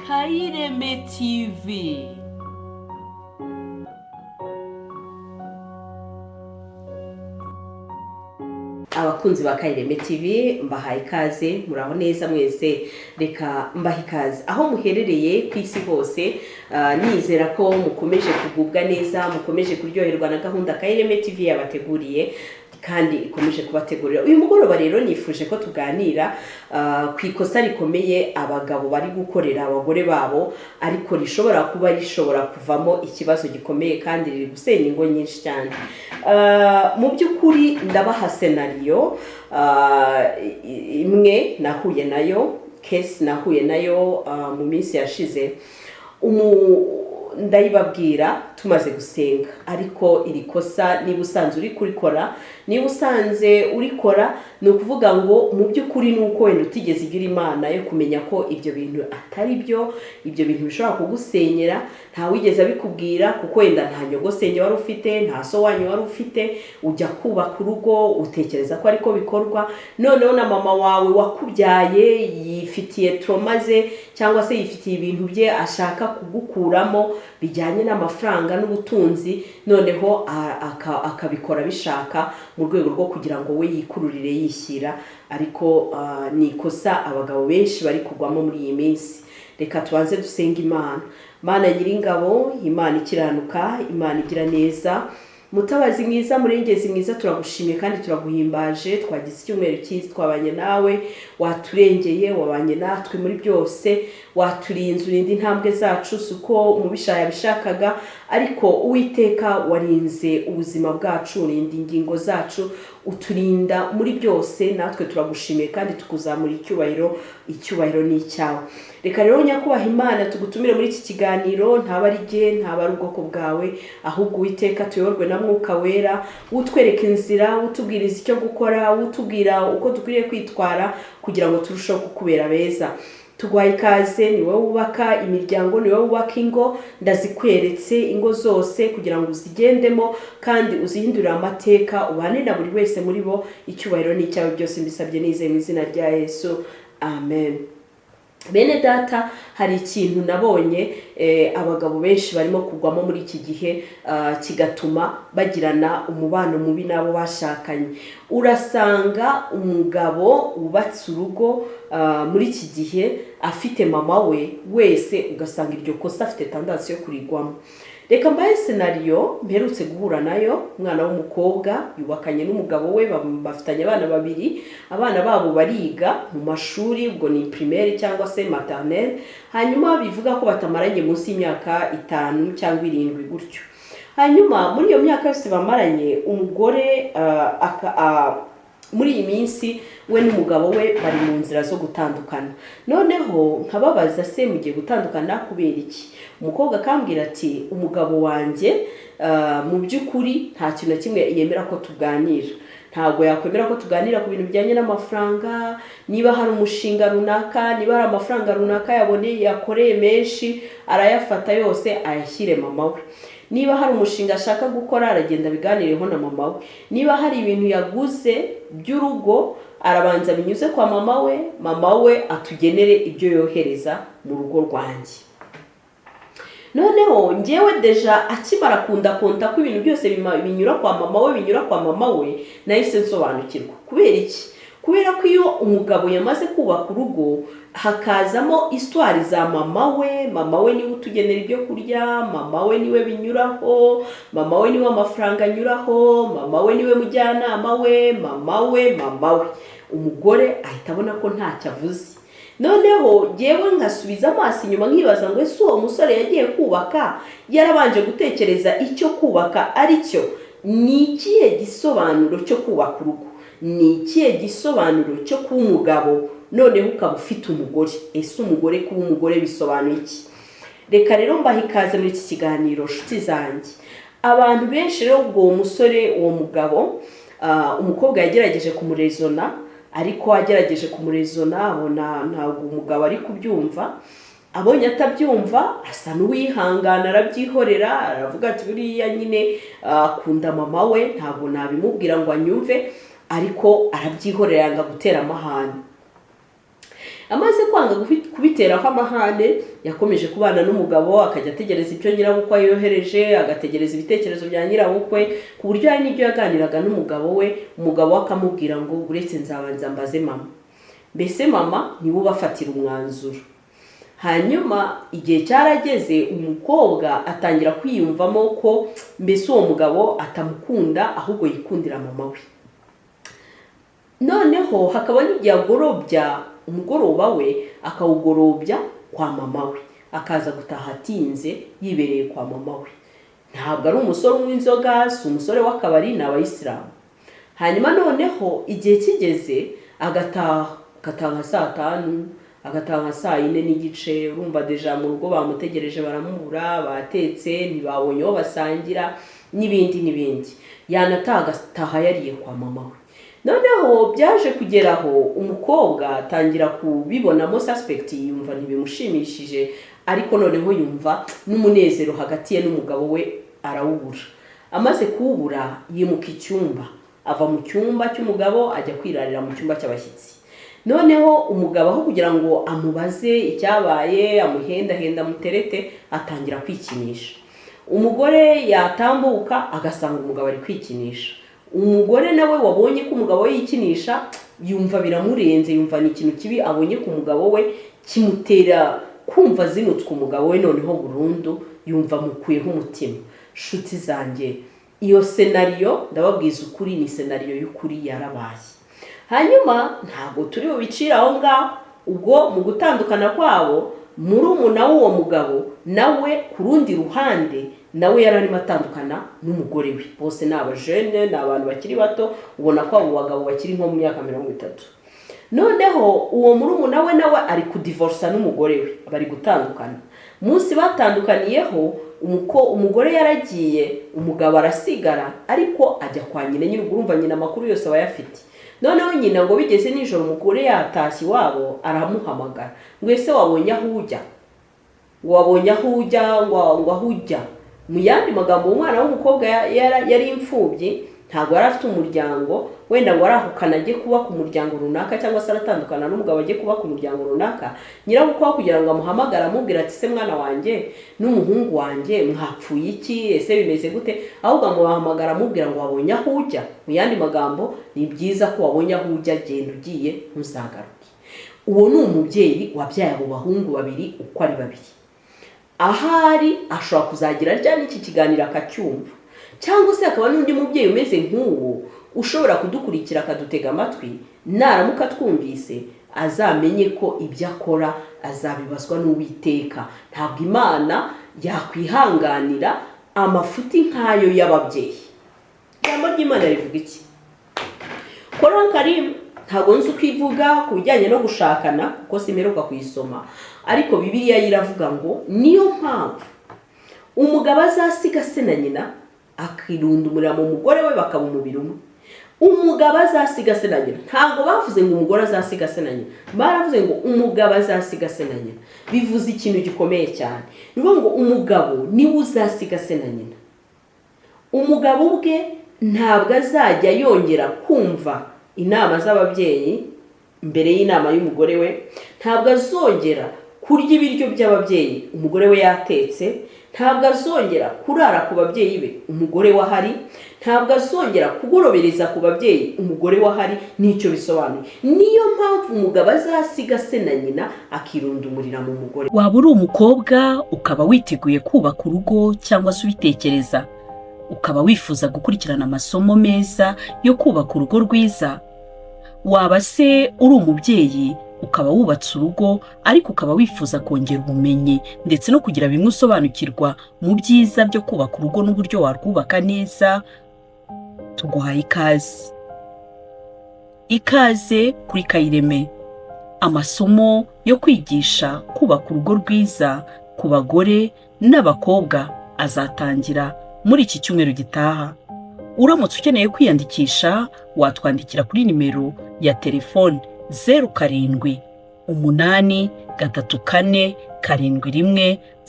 Kaireme TV. Abakunzi ba Kaireme TV mbahaye ikaze, muraho neza mwese, reka mbahe ikaze aho muherereye ku isi hose. Nizera ko mukomeje kugubwa neza, mukomeje kuryoherwa na gahunda Kaireme TV yabateguriye kandi ikomeje kubategurira. Uyu mugoroba rero nifuje ko tuganira ku ikosa rikomeye abagabo bari gukorera abagore babo, ariko rishobora kuba rishobora kuvamo ikibazo gikomeye kandi riri gusenya ingo nyinshi cyane. Mu by'ukuri ndabaha scenario imwe nahuye nayo, case nahuye nayo mu minsi yashize. Ndayibabwira tumaze gusenga, ariko iri kosa niba usanze uri kurikora, niba usanze urikora, ni ukuvuga ngo mu by'ukuri ni uko wenda utigeze igira imana yo kumenya ko ibyo bintu atari byo, ibyo bintu bishobora kugusenyera. Nta wigeze abikubwira kuko wenda nta nyogosenge wari ufite, nta so wanyu wari ufite, ujya kubaka urugo utekereza ko ariko bikorwa. Noneho na mama wawe wakubyaye yifitiye trauma ze, cyangwa se yifitiye ibintu bye ashaka kugukuramo bijyanye n'amafaranga n'ubutunzi, noneho akabikora bishaka mu rwego rwo kugira ngo we yikururire yishyira. Ariko ni ikosa abagabo benshi bari kugwamo muri iyi minsi. Reka tubanze dusenga Imana. Mana Nyiringabo, Imana ikiranuka, Imana igira neza, Mutabazi mwiza, Murengezi mwiza, turagushimiye kandi turaguhimbaje. Twagize icyumweru cyiza, twabanye nawe, waturengeye, wabanye natwe muri byose, waturinze, urinda intambwe zacu suko umubisha yabishakaga, ariko Uwiteka warinze ubuzima bwacu, urinda ingingo zacu, uturinda muri byose. Natwe turagushimiye kandi tukuzamura icyubahiro. Icyubahiro ni icyawe. Reka rero Nyakubaha Imana tugutumire muri iki kiganiro, ntaba ari jye, ntaba ari ubwoko bwawe, ahubwo Uwiteka tuyoborwe na Mwuka Wera, utwereka inzira, utubwiriza icyo gukora, utubwira uko dukwiriye kwitwara kugira ngo turusheho kukubera beza. Tugwaye ikaze, ni wowe wubaka imiryango, ni wowe wubaka ingo. Ndazikweretse ingo zose kugira ngo uzigendemo kandi uzihindurire amateka, ubane na buri wese muri bo. Icyubahiro ni icyawe, byose mbisabye nizeye mu izina rya Yesu, amen. Bene data, hari ikintu nabonye abagabo benshi barimo kugwamo muri iki gihe, kigatuma bagirana umubano mubi nabo bashakanye. Urasanga umugabo wubatse urugo muri iki gihe afite mama we, wese ugasanga iryo kosa afite tendansi yo kurigwamo. Reka mbaye scenario mperutse guhura nayo. Umwana w'umukobwa yubakanye n'umugabo we, bafitanye abana babiri. Abana babo bariga mu mashuri, ubwo ni primaire cyangwa se maternelle. Hanyuma bivuga ko batamaranye munsi y'imyaka 5 cyangwa 7 gutyo. Hanyuma muri iyo myaka yose bamaranye, umugore muri iyi minsi we n'umugabo we bari mu nzira zo gutandukana. Noneho nkababaza, se mugiye gutandukana kubera iki? Umukobwa akambwira ati, umugabo wanjye mu by'ukuri nta kintu na kimwe yemera ko tuganira. Ntabwo yakwemera ko tuganira ku bintu bijyanye n'amafaranga. Niba hari umushinga runaka, niba hari amafaranga runaka yaboneye yakoreye menshi, arayafata yose ayashyire mama we. Niba hari umushinga ashaka gukora, aragenda biganireho na mama we. Niba hari ibintu yaguze by'urugo, arabanza binyuze kwa mama we atugenere ibyo yohereza mu rugo rwanjye. Noneho njyewe deja akimara konta ko ibintu byose binyura kwa mama we, nahise nsobanukirwa. Kubera iki? Kubera ko iyo umugabo yamaze kubaka urugo, hakazamo histoire za mama we niwe utugenera ibyo kurya, mama we niwe binyuraho, mama we niwe amafaranga anyuraho, mama we niwe mujyanama we, mama we. Umugore ahita abona ko ntacyo avuze. Noneho jyewe nkasubiza amaso inyuma nkibaza ngo ese uwo musore yagiye kubaka yarabanje gutekereza icyo kubaka ari cyo? Ni ikihe gisobanuro cyo kubaka urugo? Ni ikihe gisobanuro cyo kuba umugabo noneho ukaba ufite umugore? Ese umugore kuba umugore bisobanuye iki? Reka rero mbahe ikaze muri iki kiganiro nshuti zanjye. Abantu benshi rero ubwo uwo musore, uwo mugabo, umukobwa yagerageje kumurezona, ariko agerageje kumurezona abona ntabwo umugabo ari kubyumva. Abonye atabyumva, asa n'uwihangana, arabyihorera, aravuga ati buriya nyine akunda mama we, ntabwo nabimubwira ngo anyumve, ariko arabyihorera yanga gutera amahane. amaze kwanga kubiteraho amahane yakomeje kubana n'umugabo, akajya ategereza ibyo nyirabukwe yohereje, agategereza ibitekerezo bya nyirabukwe, ku buryo hari n'ibyo yaganiraga n'umugabo we, umugabo we akamubwira ngo uretse nzabanza mbaze mama. Mbese mama niwe ubafatira umwanzuro. Hanyuma igihe cyarageze umukobwa atangira kwiyumvamo ko mbese uwo mugabo atamukunda ahubwo yikundira mama we. Noneho hakaba n'igihe agorobya umugoroba we akawugorobya kwa mama we, akaza gutaha atinze yibereye kwa mama we. Ntabwo ari umusore w'inzoga, si umusore w'akabari, ni abayisilamu. Hanyuma noneho igihe kigeze agataha saa 5, agataha saa 4 n'igice, urumva deja mu rugo bamutegereje baramubura, batetse ntibabonye aho basangira n'ibindi. Yanataha agataha yariye kwa mama we. Noneho byaje kugeraho umukobwa atangira kubibonamo suspect, yumva ntibimushimishije, ariko noneho yumva n'umunezero hagati ye n'umugabo we arawubura. Amaze kuwubura yimuka icyumba, ava mu cyumba cy'umugabo ajya kwirarira mu cyumba cy'abashyitsi. Noneho umugabo aho kugira ngo amubaze icyabaye, amuhendahenda muterete, atangira kwikinisha. Umugore yatambuka agasanga umugabo ari kwikinisha. Umugore nawe wabonye ko umugabo yikinisha yumva biramurenze, yumva ni ikintu kibi abonye ku mugabo we, kimutera kumva zinutswe umugabo we noneho burundu, yumva mukuyeho umutima. Shuti zanjye, iyo scenario ndababwiza ukuri ni scenario y'ukuri yarabaye. Hanyuma ntabwo turi bubicira aho ngaho, ubwo mu gutandukana kwabo murumuna w'uwo mugabo nawe ku rundi ruhande nawe yararimo atandukana n'umugore we. Bose ni abajene, ni abantu bakiri bato, ubona ko abo bagabo bakiri nko mu myaka 30. Noneho uwo murumuna we nawe ari kudivorsa n'umugore we, bari gutandukana. Munsi batandukaniyeho umugore yaragiye, umugabo arasigara, ariko ajya kwa nyina. Nyine urumva nyina amakuru yose abayafite. Noneho nyina ngo bigeze nijoro umugore yatashye iwabo aramuhamagara, ngo ese wabonye aho ujya? Wabonye aho ujya? ngo aho ujya. Mu yandi magambo umwana w'umukobwa yari imfubyi, ntabwo yari afite umuryango, wenda ngo arahukana ajye kuba ku muryango runaka, cyangwa se aratandukana n'umugabo ajye kuba ku muryango runaka. Nyirabukwe kugira ngo amuhamagare amubwira ati se mwana wanjye n'umuhungu wanjye mwapfuye iki, ese bimeze gute, ahubwo amuhamagara amubwira ngo wabonye aho ujya. Mu yandi magambo ni byiza ko wabonye aho ujya, genda ugiye ntuzagaruke. Uwo ni umubyeyi wabyaye abo bahungu babiri uko ari babiri. Ahari ashobora kuzagira rya n'iki kiganiro akacyumva, cyangwa se akaba n'undi mubyeyi umeze nk'uwo ushobora kudukurikira akadutega amatwi, naramuka twumvise azamenye ko ibyo akora azabibazwa n'Uwiteka. Ntabwo Imana yakwihanganira amafuti nk'ayo y'ababyeyi. Ijambo ry'Imana rivuga iki? Quran Karim ntabwo nzi uko ivuga ku bijyanye no gushakana kuko simeruka kuyisoma, ariko Bibiliya iravuga ngo niyo mpamvu umugabo azasiga se na nyina akirundumurira mu mugore we bakaba umubiri umwe. Umugabo azasiga se na nyina, ntabwo bavuze ngo umugore azasiga se na nyina, baravuze ngo umugabo azasiga se na nyina. Bivuze ikintu gikomeye cyane, niyo ngo umugabo niwe uzasiga se na nyina. Umugabo ubwe ntabwo azajya yongera kumva inama z'ababyeyi mbere y'inama y'umugore we, ntabwo azongera kurya ibiryo by'ababyeyi umugore we yatetse, ntabwo azongera kurara ku babyeyi be umugore we ahari, ntabwo azongera kugorobereza ku babyeyi umugore we ahari. Nicyo bisobanuye. Niyo mpamvu umugabo azasiga se na nyina akirundumurira mu mugore. Waba uri umukobwa ukaba witeguye kubaka urugo, cyangwa se ubitekereza ukaba wifuza gukurikirana amasomo meza yo kubaka urugo rwiza. Waba se uri umubyeyi ukaba wubatse urugo, ariko ukaba wifuza kongera ubumenyi ndetse no kugira bimwe usobanukirwa mu byiza byo kubaka urugo n'uburyo warwubaka neza. Tuguhaye ikaze. Ikaze kuri Kayireme, amasomo yo kwigisha kubaka urugo rwiza ku bagore n'abakobwa azatangira muri iki cyumweru gitaha. Uramutse ukeneye kwiyandikisha, watwandikira kuri nimero ya telefone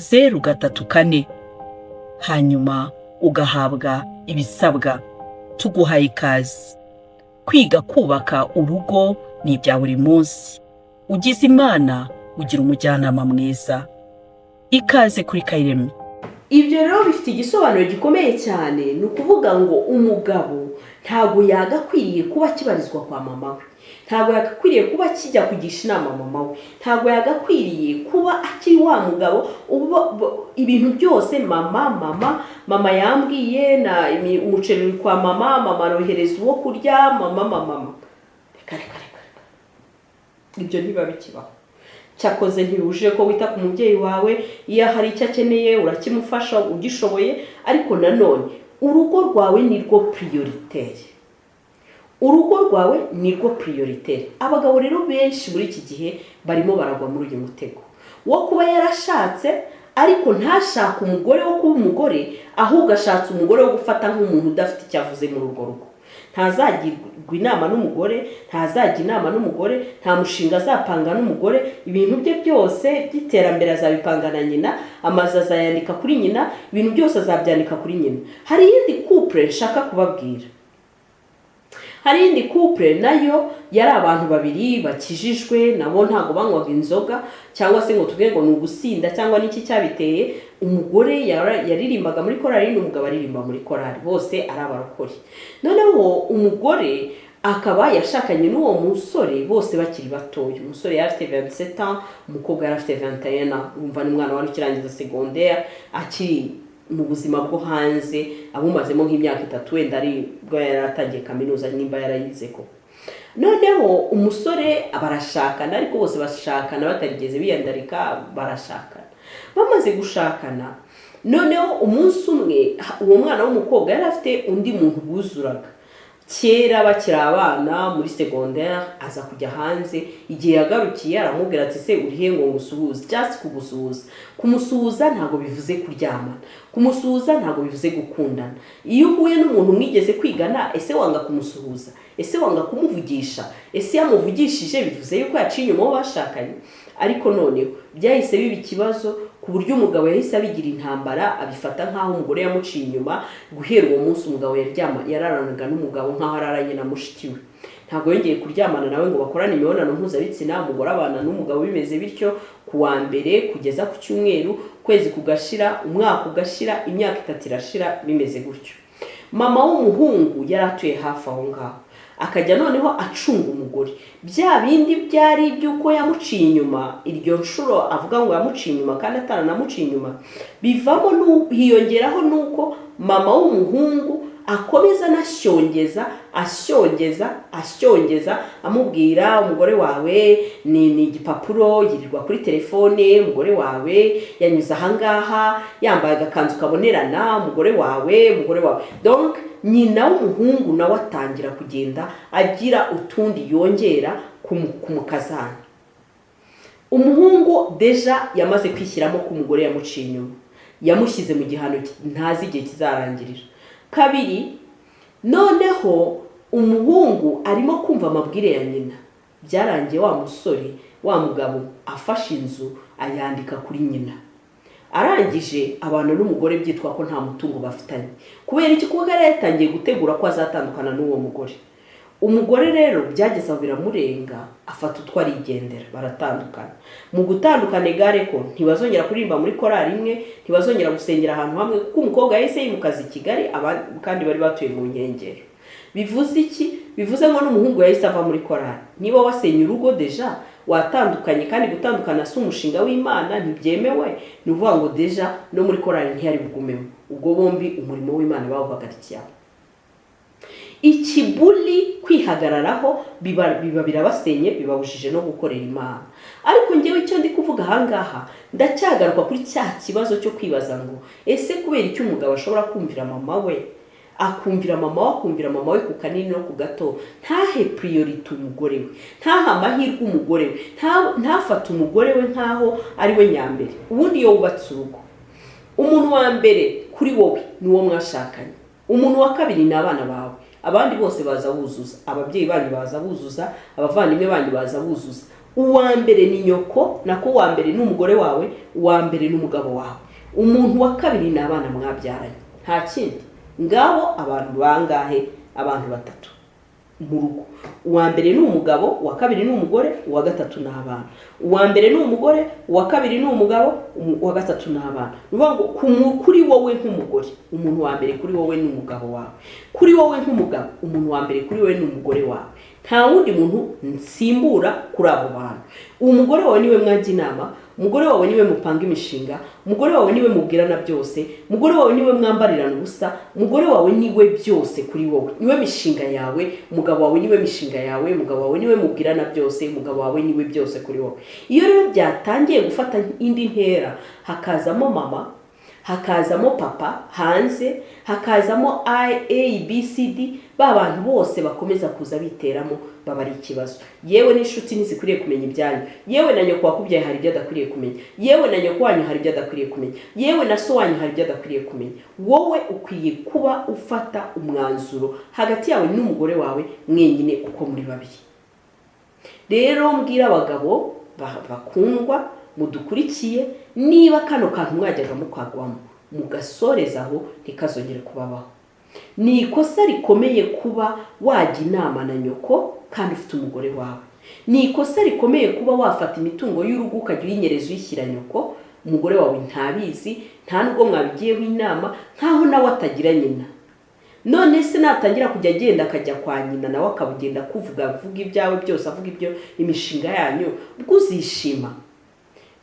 0783471034, hanyuma ugahabwa ibisabwa. Tuguhaye ikaze. Kwiga kubaka urugo ni ibya buri munsi. ugize Imana ugira umujyanama mwiza. Ikaze kuri Kayiremye. Ibyo rero bifite igisobanuro gikomeye cyane. Ni ukuvuga ngo umugabo ntabwo yagakwiriye kuba kibarizwa kwa mama we, ntabwo yagakwiriye kuba kijya kugisha inama mama we, ntabwo yagakwiriye kuba akiri wa mugabo ibintu byose mama yambwiye na umuceri uri kwa mama arohereza uwo kurya mama. Reka ibyo ntiba bikibaho. Cyakoze ntibuje ko wita ku mubyeyi wawe, iyo hari icyo akeneye urakimufasha ugishoboye, ariko nanone urugo rwawe nirwo prioritaire. Urugo rwawe nirwo prioritaire. Abagabo rero benshi muri iki gihe barimo baragwa muri uyu mutego wo kuba yarashatse ariko ntashaka umugore wo kuba umugore, ahubwo ashatse umugore wo gufata nk'umuntu udafite icyo avuze muri urwo rugo. Ntazagirwa inama n'umugore, ntazajya inama n'umugore, nta mushinga azapanga n'umugore, ibintu bye byose by'iterambere azabipanga na nyina, amazu azayandika kuri nyina, ibintu byose azabyandika kuri nyina. Hari iyindi couple nshaka kubabwira. Hari iyindi couple nayo yari abantu babiri bakijijwe, nabo ntago banywaga inzoga cyangwa se ngo tuvuge ngo ni ugusinda cyangwa n'iki cyabiteye. Umugore yaririmbaga muri korali n'umugabo aririmba muri korali, bose ari abarokore. Noneho umugore akaba yashakanye n'uwo musore bose bakiri batoya. Umusore yari afite 27 ans, umukobwa yari afite 21 ans. Umva ni umwana wari ukirangiza secondaire, akiri mu buzima bwo hanze, abumazemo nk'imyaka 3 wenda ari bwo yaratangiye kaminuza nimba yarayize ko. Noneho umusore barashakana, ariko bose bashakana batarigeze biyandarika, barashakana. Bamaze gushakana, noneho umunsi umwe uwo mwana w'umukobwa yari afite undi muntu buzuraga. Kera bakiri abana muri secondaire, aza kujya hanze. Igihe yagarukiye aramubwira ati se urihe ngo ngusuhuze, just kugusuhuza. Kumusuhuza ntago bivuze kuryamana, kumusuhuza ntago bivuze gukundana. Iyo uhuye n'umuntu mwigeze kwigana, ese wanga kumusuhuza, ese wanga kumuvugisha, ese yamuvugishije bivuze yuko yaciye inyuma bashakanye. Ariko noneho byahise biba ikibazo ku buryo umugabo yahise abigira intambara, abifata nkaho umugore yamuciye inyuma. Guhera uwo munsi umugabo yararanaga n'umugabo nkaho araranye na mushiki we. Ntabwo yongeye kuryamana nawe ngo bakorane imibonano mpuzabitsina. Umugore abana n'umugabo bimeze bityo kuwa mbere kugeza ku cyumweru, kwezi kugashira, umwaka ugashira, imyaka 3 irashira, bimeze gutyo. Mama w'umuhungu yaratuye hafi aho ngaho, akajya noneho acunga umugore. Bya bindi byari byuko yamuciye inyuma, iryo nshuro avuga ngo yamuciye inyuma kandi ataranamuciye inyuma, bivamo hiyongeraho nuko mama w'umuhungu akomeza ashyongeza amubwira umugore wawe ni igipapuro, yirirwa kuri telefone, umugore wawe yanyuze ahangaha yambaye agakanzu kabonerana, umugore wawe. Donc nyina w'umuhungu nawe atangira kugenda agira utundi yongera kumukazana. Umuhungu deja yamaze kwishyiramo ko umugore yamuciye inyuma, yamushyize mu gihano ntazi igihe kizarangirira. Kabiri, noneho umuhungu arimo kumva amabwire ya nyina. Byarangiye wa musore, wa mugabo afashe inzu ayandika kuri nyina. Arangije abantu n'umugore byitwa ko nta mutungo bafitanye. Kubera iki? Kuko yari yatangiye gutegura ko azatandukana n'uwo mugore. Umugore rero byageze aho biramurenga, afata utwari igendera, baratandukana. Mu gutandukana gare ko ntibazongera kuririmba muri korali imwe, ntibazongera gusengera ahantu hamwe, kuko umukobwa yahise yimukaza i Kigali, kandi bari batuye mu nkengero. Bivuze iki? Bivuze ngo n'umuhungu yahise ava muri korali. Niba wasenye urugo deja watandukanye, kandi gutandukana si umushinga w'Imana, ntibyemewe. Ni uvuga ngo deja no muri korali ntiyari bugumemo. Ubwo bombi umurimo w'Imana bawuhagarikiye. Ikibuli kwihagararaho biba birabasenye, bibabujije no gukorera Imana. Ariko ngewe icyo ndi kuvuga ahangaha, ndacyagaruka kuri cya kibazo cyo kwibaza ngo ese kubera icyo umugabo ashobora kumvira mama we, akumvira mama we ku kanini no ku gato, ntahe priority umugore we, ntaha amahirwe umugore we, ntafata umugore we nkaho ari we nyambere. Ubundi iyo wubatse urugo, umuntu wa mbere kuri wowe ni uwo mwashakanye, umuntu wa kabiri ni abana bawe, abandi bose baza buzuza, ababyeyi banyu baza buzuza, abavandimwe banyu baza buzuza. Uwa mbere ni nyoko, nako wa mbere ni umugore wawe, uwa mbere ni umugabo wawe, umuntu wa kabiri ni abana mwabyaranye, nta kindi. Ngabo abantu bangahe? Abantu 3. mu rugo. Uwa mbere ni umugabo, uwa kabiri ni umugore, uwa gatatu ni abana. Uwa mbere ni umugore, uwa kabiri ni umugabo, uwa gatatu ni abana. Kuri wowe nk'umugore, umuntu wa mbere kuri wowe ni umugabo wawe. Kuri wowe nk'umugabo, umuntu wa mbere kuri wowe ni umugore wawe. Nta wundi muntu nsimbura kuri abo bantu. Umugore wawe niwe mwajya inama, umugore wawe niwe mupanga imishinga, umugore wawe niwe mubwirana byose, umugore wawe niwe mwambarirana ubusa, umugore wawe niwe byose kuri wowe, niwe mishinga yawe, umugabo wawe niwe mishinga yawe, umugabo wawe niwe mubwirana byose, umugabo wawe niwe byose kuri wowe. Iyo rero byatangiye gufata indi ntera, hakazamo mama, hakazamo papa hanze, hakazamo A, B, C, D, ba bantu bose bakomeza kuza biteramo baba ari ikibazo. Yewe n'inshuti ntizikwiriye kumenya ibyanyu, yewe na nyoko wakubyaye hari ibyo adakwiriye kumenya, yewe na nyoko wanyu hari ibyo adakwiriye kumenya, yewe na so wanyu hari ibyo adakwiriye kumenya. Wowe ukwiye kuba ufata umwanzuro hagati yawe n'umugore wawe mwenyine uko muri babiri. Rero mbwira abagabo bakundwa mudukurikiye, niba kano kantu mwajyaga mukagwamo mugasoreza aho ntikazongere kubabaho. Ni ikosa rikomeye kuba wajya inama na nyoko kandi ufite umugore wawe. Ni ikosa rikomeye kuba wafata imitungo y'urugo ukajya uyinyereza uyishyira nyoko, umugore wawe ntabizi, nta nubwo mwabigiyeho inama, nkaho nawe atagira nyina. None se natangira kujya agenda akajya kwa nyina nawe akabugenda avuga ibyawe byose, avuga ibyo imishinga yanyu, ubwo uzishima.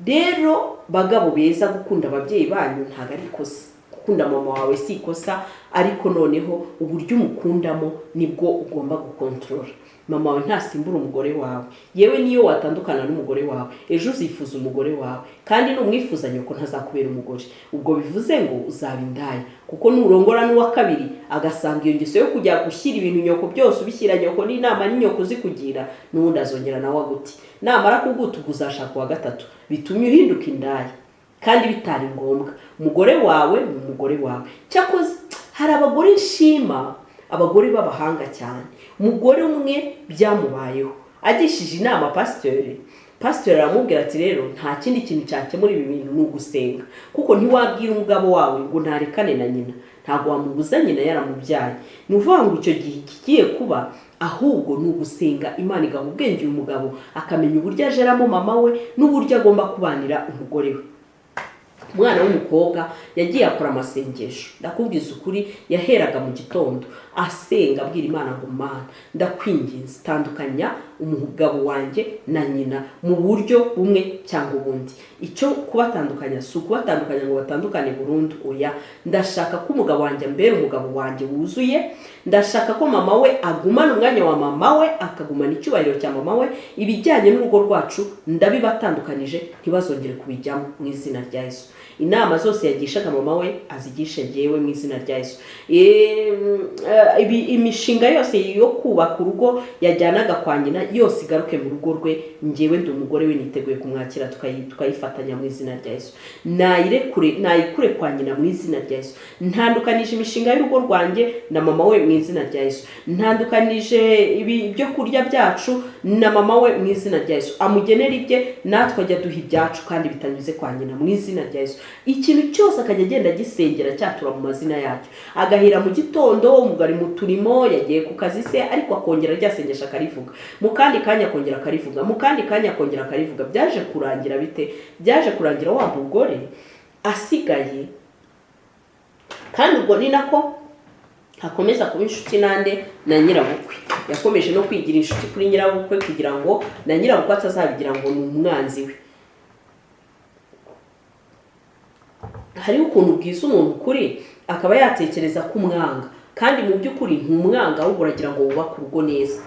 Rero bagabo beza, gukunda ababyeyi banyu ntago ari ikosa. Gukunda mama wawe si ikosa, ariko noneho uburyo umukundamo nibwo ugomba gukontorora. Mama wawe ntasimbura umugore wawe. Yewe niyo watandukana n'umugore wawe, ejo uzifuza umugore wawe, kandi numwifuza nyoko ntazakubera umugore. Ubwo bivuze ngo uzaba indaya, kuko nurongora n'uwa kabiri agasanga iyo ngeso yo kujya gushyira ibintu nyoko byose ubishyira nyoko n'inama n'inyoko zikugira, n'ubundi azongera nawe aguti. Namara kuguta uzashaka uwa gatatu, bitumye uhinduka indaya kandi bitari ngombwa. Umugore wawe ni umugore wawe. Cyakoze hari abagore nshima, abagore b'abahanga cyane. Umugore umwe byamubayeho agishije inama pasiteri aramubwira ati rero nta kindi kintu cyakemura ibi bintu ni ugusenga, kuko ntiwabwira umugabo wawe ngo ntarekane na nyina, ntabwo wamubuza nyina yaramubyaye. Ni ukuvuga ngo icyo gihe kigiye kuba, ahubwo ni ugusenga Imana igaha ubwenge uyu mugabo akamenya uburyo ajeramo mama we n'uburyo agomba kubanira umugore we. Umwana w'umukobwa yagiye akora amasengesho, ndakubwiza ukuri, yaheraga mu gitondo asenga abwira Imana ngo Mana ndakwinginze tandukanya umugabo wanjye na nyina mu buryo bumwe cyangwa ubundi. Icyo kubatandukanya si ukubatandukanya ngo batandukane burundu, oya. Ndashaka ko umugabo wanjye mbere umugabo wanjye wuzuye, ndashaka ko mama we agumana umwanya wa mama we, akagumana icyubahiro cya mama we. Ibijyanye n'urugo rwacu ndabibatandukanije, ntibazongere kubijyamo mu izina rya Yesu. Inama zose yagishaga mama we azigishe jewe mu izina rya Yesu. Imishinga yose yo kubaka urugo yajyanaga kwa nyina yose igaruke mu rugo rwe. Njyewe ndi umugore we niteguye kumwakira tukayifatanya mu izina rya Yesu. Nayikure kwa nyina mu izina rya Yesu. Ntandukanije imishinga y'urugo rwanjye na mama we mu izina rya Yesu. Ntandukanije ibyo kurya byacu na mama we mu izina rya Yesu. Amugenera ibye, natwe ajya duha ibyacu kandi bitanyuze kwa nyina mu izina rya Yesu. Ikintu cyose akajya agenda gisengera cyatura mu mazina yacyo. Agahira mu gitondo, umugari mu turimo, yagiye ku kazi se, ariko akongera ryasengesha akarivuga. Mu kandi kanya akongera akarivuga, mu kandi kanya akongera akarivuga. Byaje kurangira bite? Byaje kurangira wa mugore asigaye, kandi ubwo ni nako hakomeza kuba inshuti nande na nyirabukwe. Yakomeje no kwigira inshuti kuri nyirabukwe kugira ngo na nyirabukwe atazabigira ngo ni umwanzi we. Hari ukuntu bwiza umuntu kuri akaba yatekereza ko umwanga, kandi mu by'ukuri ntumwanga, ahubwo uragira ngo wubake urugo neza.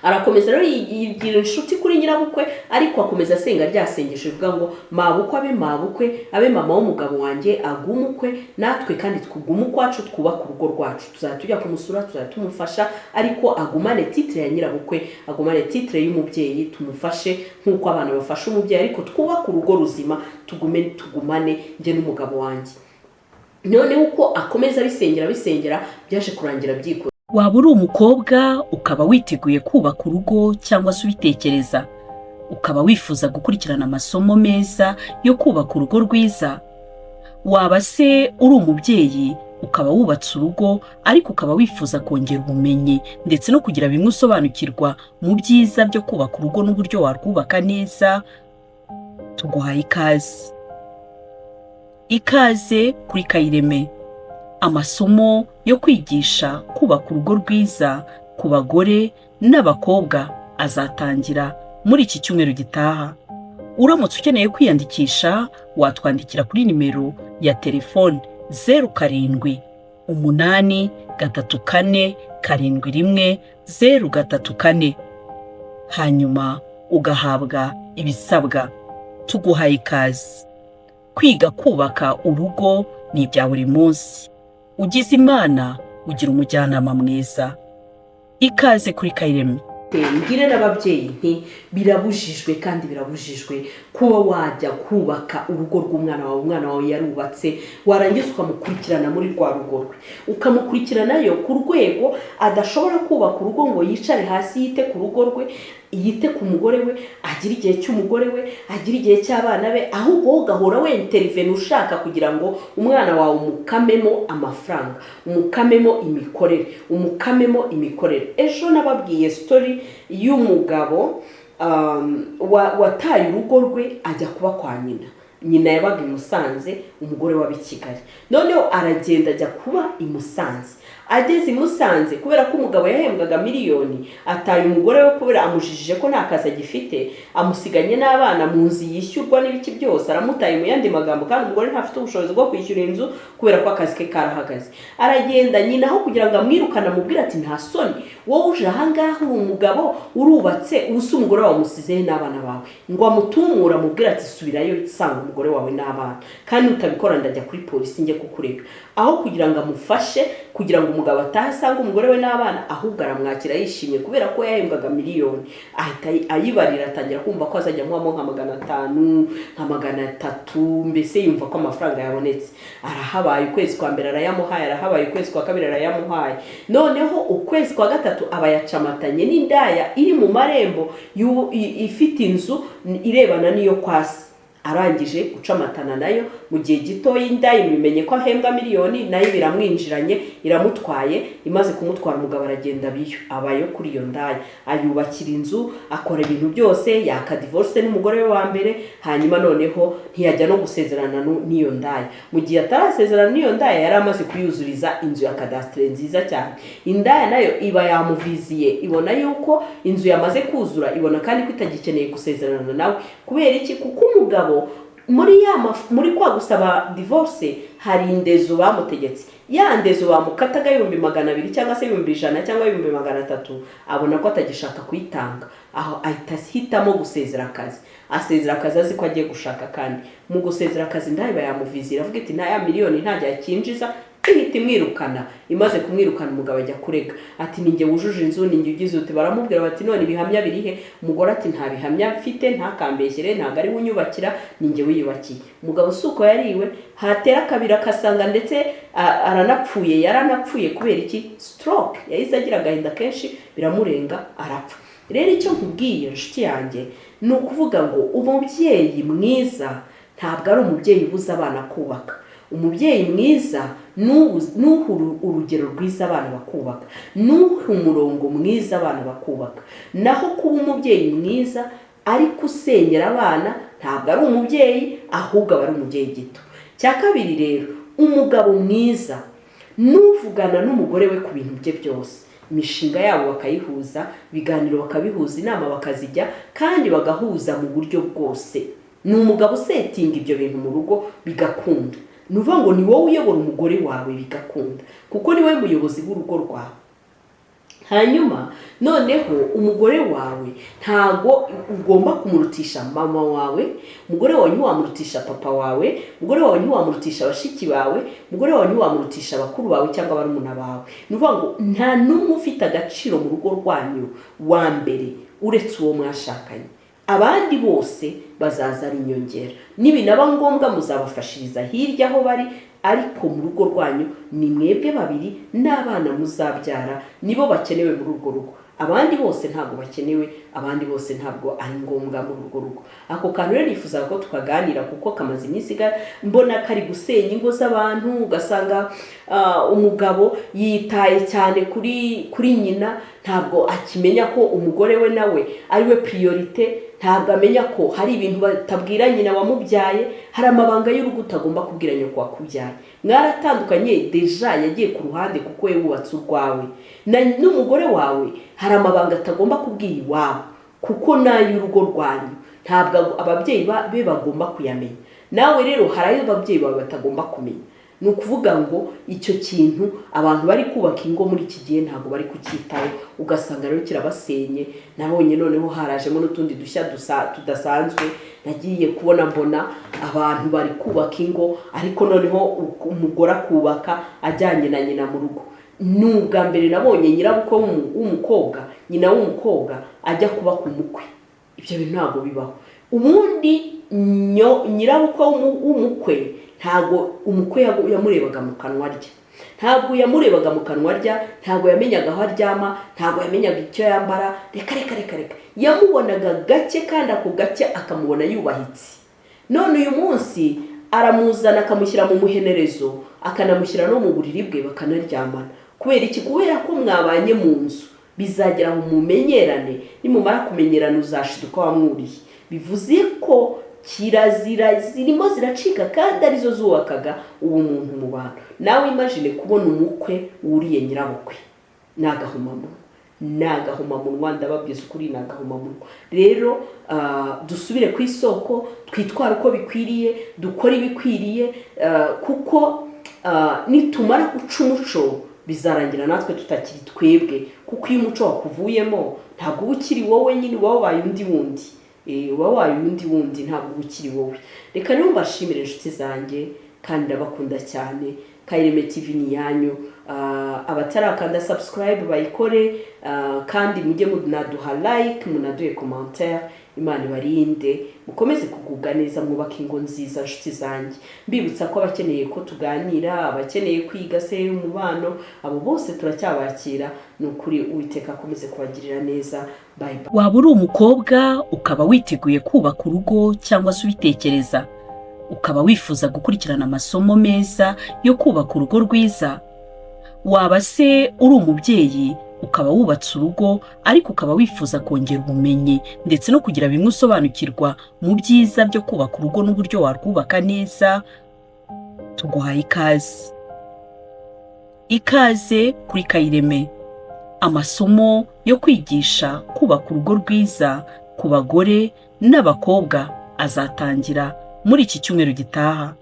Arakomeza rero yigira inshuti kuri nyirabukwe, ariko akomeza asenga ryasengesho bivuga ngo mabukwe abe mama w'umugabo wanjye agumukwe, natwe kandi twugume kwacu twubaka urugo rwacu. Tuzajya tujya kumusura, tuzajya tumufasha, ariko agumane titre ya nyirabukwe, agumane titre y'umubyeyi, tumufashe nk'uko abana bafasha umubyeyi, ariko twubaka urugo ruzima, tugumane njye n'umugabo wanjye. None uko akomeza bisengera byaje kurangira byiko. Waba uri umukobwa ukaba witeguye kubaka urugo cyangwa se ubitekereza, ukaba wifuza gukurikirana amasomo meza yo kubaka urugo rwiza. Waba se uri umubyeyi ukaba wubatse urugo ariko ukaba wifuza kongera ubumenyi ndetse no kugira bimwe usobanukirwa mu byiza byo kubaka urugo n'uburyo warwubaka neza, tuguhaye ikaze. Ikaze kuri Kayireme, amasomo yo kwigisha kubaka urugo rwiza ku bagore n'abakobwa azatangira muri iki cyumweru gitaha. Uramutse ukeneye kwiyandikisha, watwandikira kuri nimero ya telefone 0783471034, hanyuma ugahabwa ibisabwa. Tuguhaye ikaze. Kwiga kubaka urugo ni ibya buri munsi. Ugize Imana ugira umujyanama mwiza. Ikaze kuri Kayireme. Ngire n'ababyeyi nti birabujijwe kandi birabujijwe kuba wajya kubaka urugo rw'umwana wawe. Umwana wawe yarubatse, warangiza ukamukurikirana muri rwa rugo rwe, ukamukurikiranayo ku rwego adashobora kubaka urugo ngo yicare hasi yite ku rugo rwe, yite ku mugore we, agira igihe cy'umugore we, agira igihe cy'abana be, ahubwo wowe ugahora wintervene ushaka kugira ngo umwana wawe umukamemo amafaranga, umukamemo imikorere. Ejo nababwiye story y'umugabo wataye urugo rwe ajya kuba kwa nyina yabaga i Musanze, umugore w'abi Kigali. Noneho aragenda ajya kuba i Musanze. Ageze i Musanze kubera ko umugabo yahembwaga miliyoni, ataye umugore we kubera amujijije ko nta kazi agifite, amusiganye n'abana mu nzu yishyurwa n'ibiki byose, aramutaye mu yandi magambo, kandi umugore ntafite ubushobozi bwo kwishyura inzu kubera ko akazi ke karahagaze. Aragenda nyina aho kugira ngo amwirukane amubwire ati nta soni, wowe uje ahangaha uri umugabo urubatse, ubusa umugore wawe umusizehe n'abana bawe, ngo amutumura amubwire ati subirayo sanga umugore wawe n'abana, kandi utabikora ndajya kuri polisi njye kukurega. Aho kugira ngo amufashe kugira ngo umugabo ataha asanga umugore we n'abana, ahubwo aramwakira yishimye kubera ko yahembwaga miliyoni. Ahita ayibarira, atangira kumva ko azajya amuhamo nka 500 nka 300, mbese yumva ko amafaranga yabonetse. Arahabaye ukwezi kwa mbere arayamuhaye, arahabaye ukwezi kwa kabiri arayamuhaye, noneho ukwezi kwa gatatu aba yacamatanye n'indaya iri mu marembo ifite inzu irebana n'iyo kwasi. Arangije gucamatana nayo mu gihe gito y'indaya bimenye ko ahembwa miliyoni, nayo biramwinjiranye iramutwaye. Imaze kumutwara umugabo aragenda abayo kuri iyo ndaya, ayubakira inzu, akora ibintu byose, yaka divorce n'umugore we wa mbere, hanyuma noneho ntiyajya no gusezerana n'iyo ndaya. Mu gihe atarasezerana n'iyo ndaya yari amaze kuyuzuriza inzu ya kadastre nziza cyane. Indaya nayo iba yamuviziye, ibona yuko inzu yamaze kuzura, ibona kandi ko itagikeneye gusezerana nawe. Kubera iki? Kuko umugabo muri kwa gusaba divorce hari indezo bamutegetse. Ya ndezo bamukataga 200 cyangwa se 100 cyangwa 300, abona ko atagishaka kuyitanga, aho ahitamo gusezera akazi. Asezera akazi azi ko agiye gushaka, kandi mu gusezera akazi ndayiba yamuvizira, avuga ati nta ya miliyoni ntajya yakinjiza, ihita imwirukana. Imaze kumwirukana umugabo ajya kurega ati ninjye wujuje inzu, ninjye ugize uti. Baramubwira bati none ibihamya birihe? Umugore ati nta bihamya mfite, ntakambeshyere, ntago ari unyubakira, ninjye wiyubakiye. Umugabo suko yariwe, hatera kabira kasanga ndetse aranapfuye. Yaranapfuye kubera iki? Stroke. Yahise agira agahinda kenshi biramurenga arapfa. Rero icyo nkubwiye nshuti yanjye ni ukuvuga ngo umubyeyi mwiza ntabwo ari umubyeyi ubuza abana kubaka. Umubyeyi mwiza nuhu urugero rwiza abana bakubaka, nuhu umurongo mwiza abana bakubaka. Naho kuba umubyeyi mwiza ariko usenyera abana ntabwo ari umubyeyi, ahubwo aba ari umubyeyi gito. Cya kabiri rero, umugabo mwiza nuvugana n'umugore we ku bintu bye byose, imishinga yabo bakayihuza, ibiganiro bakabihuza, inama bakazijya, kandi bagahuza mu buryo bwose. Ni umugabo usetinga ibyo bintu mu rugo bigakunda. Nuvuga ngo ni wowe uyobora umugore wawe bigakunda, kuko ni wowe muyobozi w'urugo rwawe. Hanyuma noneho umugore wawe ntago ugomba kumurutisha mama wawe, umugore wawe ntiwamurutisha papa wawe, umugore wawe ntiwamurutisha bashiki bawe, umugore wawe ntiwamurutisha bakuru bawe cyangwa barumuna bawe. Nuvuga ngo nta numwe ufite agaciro mu rugo rwanyu wa mbere uretse uwo mwashakanye. Abandi bose bazaza ari inyongera, nibinaba ngombwa muzabafashiriza hirya aho bari, ariko mu rugo rwanyu ni mwebwe babiri n'abana muzabyara nibo bakenewe muri urwo rugo. abandi bose ntabwo bakenewe, abandi bose ntabwo ari ngombwa muri urwo rugo. Ako kantu rero nifuza ko tukaganira kuko kamaze iminsi mbona kari gusenya ingo z'abantu, ugasanga umugabo yitaye cyane kuri nyina, ntabwo akimenya ko umugore we nawe ari we priorite, ntabwo amenya ko hari ibintu batabwira nyina wamubyaye, hari amabanga y'urugo utagomba kubwira nyoko wakubyaye. Mwaratandukanye deja yagiye ku ruhande kuko we wubatse urwawe, n'umugore wawe hari amabanga atagomba kubwira iwawe kuko n'ay'urugo rwanyu ntabwo ababyeyi be bagomba kuyamenya. Nawe rero hari ayo ababyeyi bawe batagomba kumenya. Ni ukuvuga ngo icyo kintu abantu bari kubaka ingo muri iki gihe ntabwo bari kucyitaho, ugasanga rero kirabasenye. Nabonye noneho harajemo n'utundi dushya tudasanzwe, nagiye kubona mbona abantu bari kubaka ingo ariko noneho umugore akubaka ajyanye na nyina mu rugo. N'ubwa mbere nabonye nyirabukwe w'umukobwa, nyina w'umukobwa ajya kuba ku mukwe. Ibyo bintu ntabwo bibaho. Ubundi nyirabukwe w'umukwe ntabwo umukwe yamurebaga mu kanwa rye, ntabwo yamurebaga mu kanwa rye, ntabwo yamenyaga aho aryama, ntabwo yamenyaga icyo yambara. Reka yamubonaga gake, kandi ako gake akamubona yubahitse. None uyu munsi aramuzana akamushyira mu muhenerezo, akanamushyira no mu buriri bwe bakanaryamana. Kubera iki? Kubera ko mwabanye mu nzu, bizagera mu mumenyerane, nimumara kumenyerana uzashiduka wamwuriye. Bivuze ko kirazira zirimo ziracika kandi arizo zubakaga ubu muntu mu bantu. Nawe imagine kubona umukwe wuriye nyirabukwe, nagahomamunwa, ndababwiza ukuri, nagahomamunwa. Rero dusubire ku isoko, twitwara uko bikwiriye, dukora ibikwiriye, kuko nitumara guca umuco bizarangira natwe tutakiri twebwe, kuko iyo umuco wakuvuyemo ntabwo uba ukiri wowe nyine, wabaye undi wundi. Wabaye undi wundi, ntabwo uba ukiri wowe. Reka rero mbashimire inshuti zanjye kandi ndabakunda cyane. Kayireme TV ni yanyu. Abatarakanda subscribe bayikore, kandi mujye munaduha like, munaduhe commentaire. Imana ibarinde, mukomeze kugubwa neza, mwubake ingo nziza inshuti zanjye. Mbibutsa ko abakeneye ko tuganira, abakeneye kwiga se umubano, abo bose turacyabakira. Ni ukuri Uwiteka akomeze kubagirira neza. Bye bye. Waba uri umukobwa ukaba witeguye kubaka urugo cyangwa se ubitekereza, ukaba wifuza gukurikirana amasomo meza yo kubaka urugo rwiza? Waba se uri umubyeyi ukaba wubatse urugo ariko ukaba wifuza kongera ubumenyi ndetse no kugira bimwe usobanukirwa mu byiza byo kubaka urugo n'uburyo warwubaka neza? Tuguhaye ikaze. Ikaze kuri Kayireme. Amasomo yo kwigisha kubaka urugo rwiza ku bagore n'abakobwa azatangira muri iki cyumweru gitaha.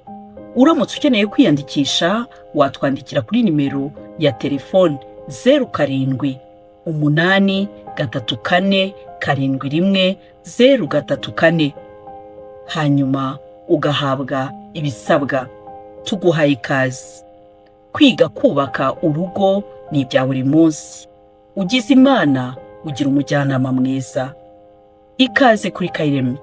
Uramutse ukeneye kwiyandikisha, watwandikira kuri nimero ya telefone 0783471034, hanyuma ugahabwa ibisabwa. Tuguhaye ikaze. Kwiga kubaka urugo ni ibya buri munsi. Ugize Imana ugira umujyanama mwiza. Ikaze kuri Kayireme.